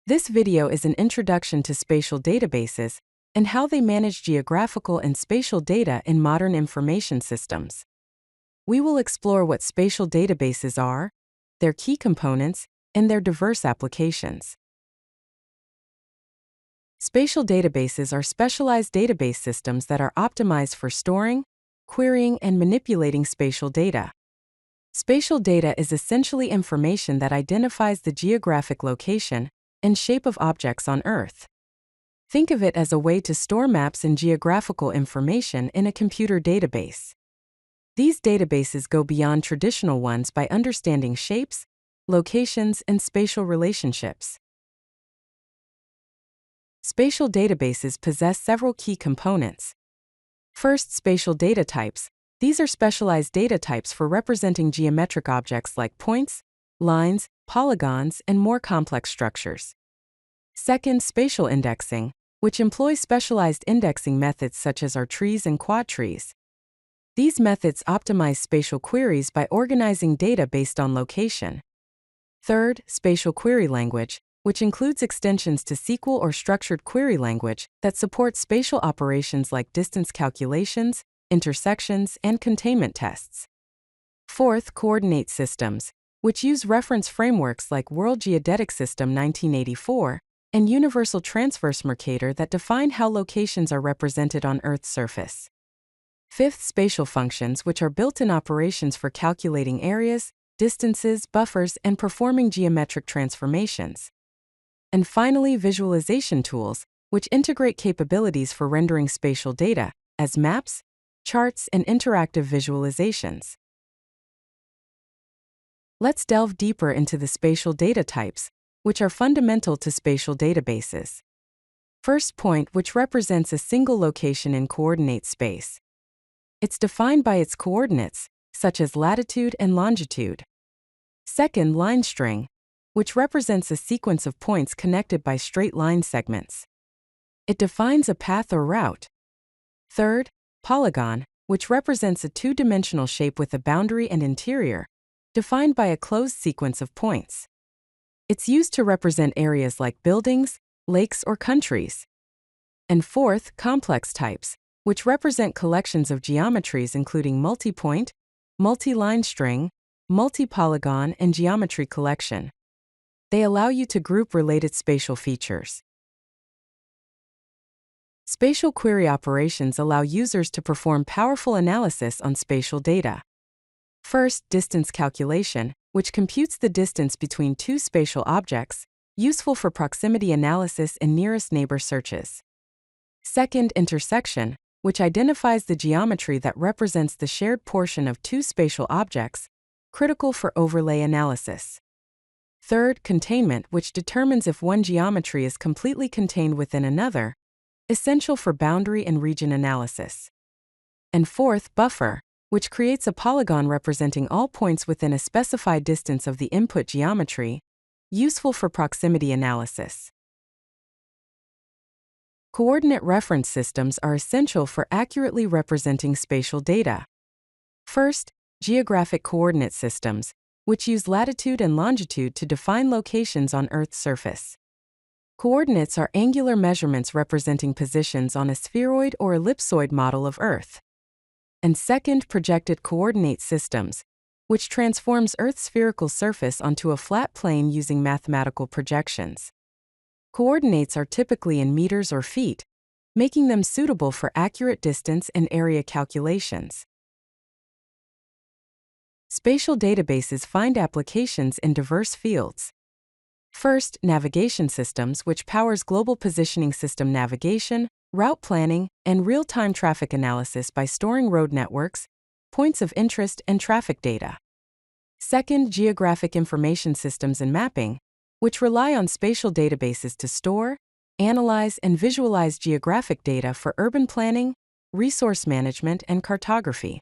This video is an introduction to spatial databases and how they manage geographical and spatial data in modern information systems. We will explore what spatial databases are, their key components, and their diverse applications. Spatial databases are specialized database systems that are optimized for storing, querying, and manipulating spatial data. Spatial data is essentially information that identifies the geographic location and shape of objects on Earth. Think of it as a way to store maps and geographical information in a computer database. These databases go beyond traditional ones by understanding shapes, locations, and spatial relationships. Spatial databases possess several key components. First, spatial data types. These are specialized data types for representing geometric objects like points, lines, polygons, and more complex structures. Second, spatial indexing, which employs specialized indexing methods such as R trees and quad trees. These methods optimize spatial queries by organizing data based on location. Third, spatial query language, which includes extensions to SQL or structured query language that support spatial operations like distance calculations, intersections, and containment tests. Fourth, coordinate systems, which use reference frameworks like World Geodetic System 1984 and Universal Transverse Mercator that define how locations are represented on Earth's surface. Fifth, spatial functions, which are built-in operations for calculating areas, distances, buffers, and performing geometric transformations. And finally, visualization tools, which integrate capabilities for rendering spatial data as maps, charts, and interactive visualizations. Let's delve deeper into the spatial data types, which are fundamental to spatial databases. First, point, which represents a single location in coordinate space. It's defined by its coordinates, such as latitude and longitude. Second, line string, which represents a sequence of points connected by straight line segments. It defines a path or route. Third, polygon, which represents a two-dimensional shape with a boundary and interior, defined by a closed sequence of points. It's used to represent areas like buildings, lakes, or countries. And fourth, complex types, which represent collections of geometries including multi-point, multi-line string, multi-polygon, and geometry collection. They allow you to group related spatial features. Spatial query operations allow users to perform powerful analysis on spatial data. First, distance calculation, which computes the distance between two spatial objects, useful for proximity analysis and nearest neighbor searches. Second, intersection, which identifies the geometry that represents the shared portion of two spatial objects, critical for overlay analysis. Third, containment, which determines if one geometry is completely contained within another, essential for boundary and region analysis. And fourth, buffer, which creates a polygon representing all points within a specified distance of the input geometry, useful for proximity analysis. Coordinate reference systems are essential for accurately representing spatial data. First, geographic coordinate systems, which use latitude and longitude to define locations on Earth's surface. Coordinates are angular measurements representing positions on a spheroid or ellipsoid model of Earth. And second, projected coordinate systems, which transforms Earth's spherical surface onto a flat plane using mathematical projections. Coordinates are typically in meters or feet, making them suitable for accurate distance and area calculations. Spatial databases find applications in diverse fields. First, navigation systems, which powers global positioning system navigation, route planning, and real-time traffic analysis by storing road networks, points of interest, and traffic data. Second, geographic information systems and mapping, which rely on spatial databases to store, analyze, and visualize geographic data for urban planning, resource management, and cartography.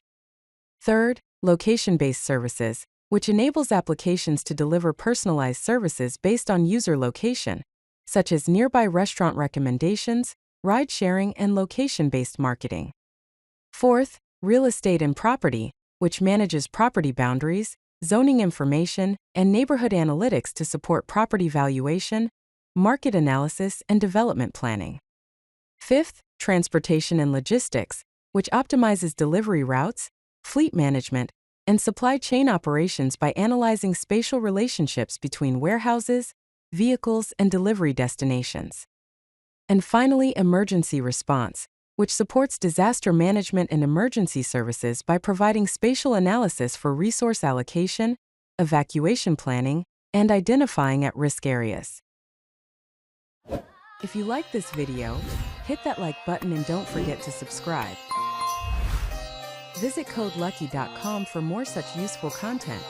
Third, location-based services, which enables applications to deliver personalized services based on user location, such as nearby restaurant recommendations, ride-sharing, and location-based marketing. Fourth, real estate and property, which manages property boundaries, zoning information, and neighborhood analytics to support property valuation, market analysis and development planning. Fifth, transportation and logistics, which optimizes delivery routes, fleet management, and supply chain operations by analyzing spatial relationships between warehouses, vehicles, and delivery destinations. And finally, emergency response, which supports disaster management and emergency services by providing spatial analysis for resource allocation, evacuation planning, and identifying at-risk areas. If you like this video, hit that like button and don't forget to subscribe. Visit codelucky.com for more such useful content.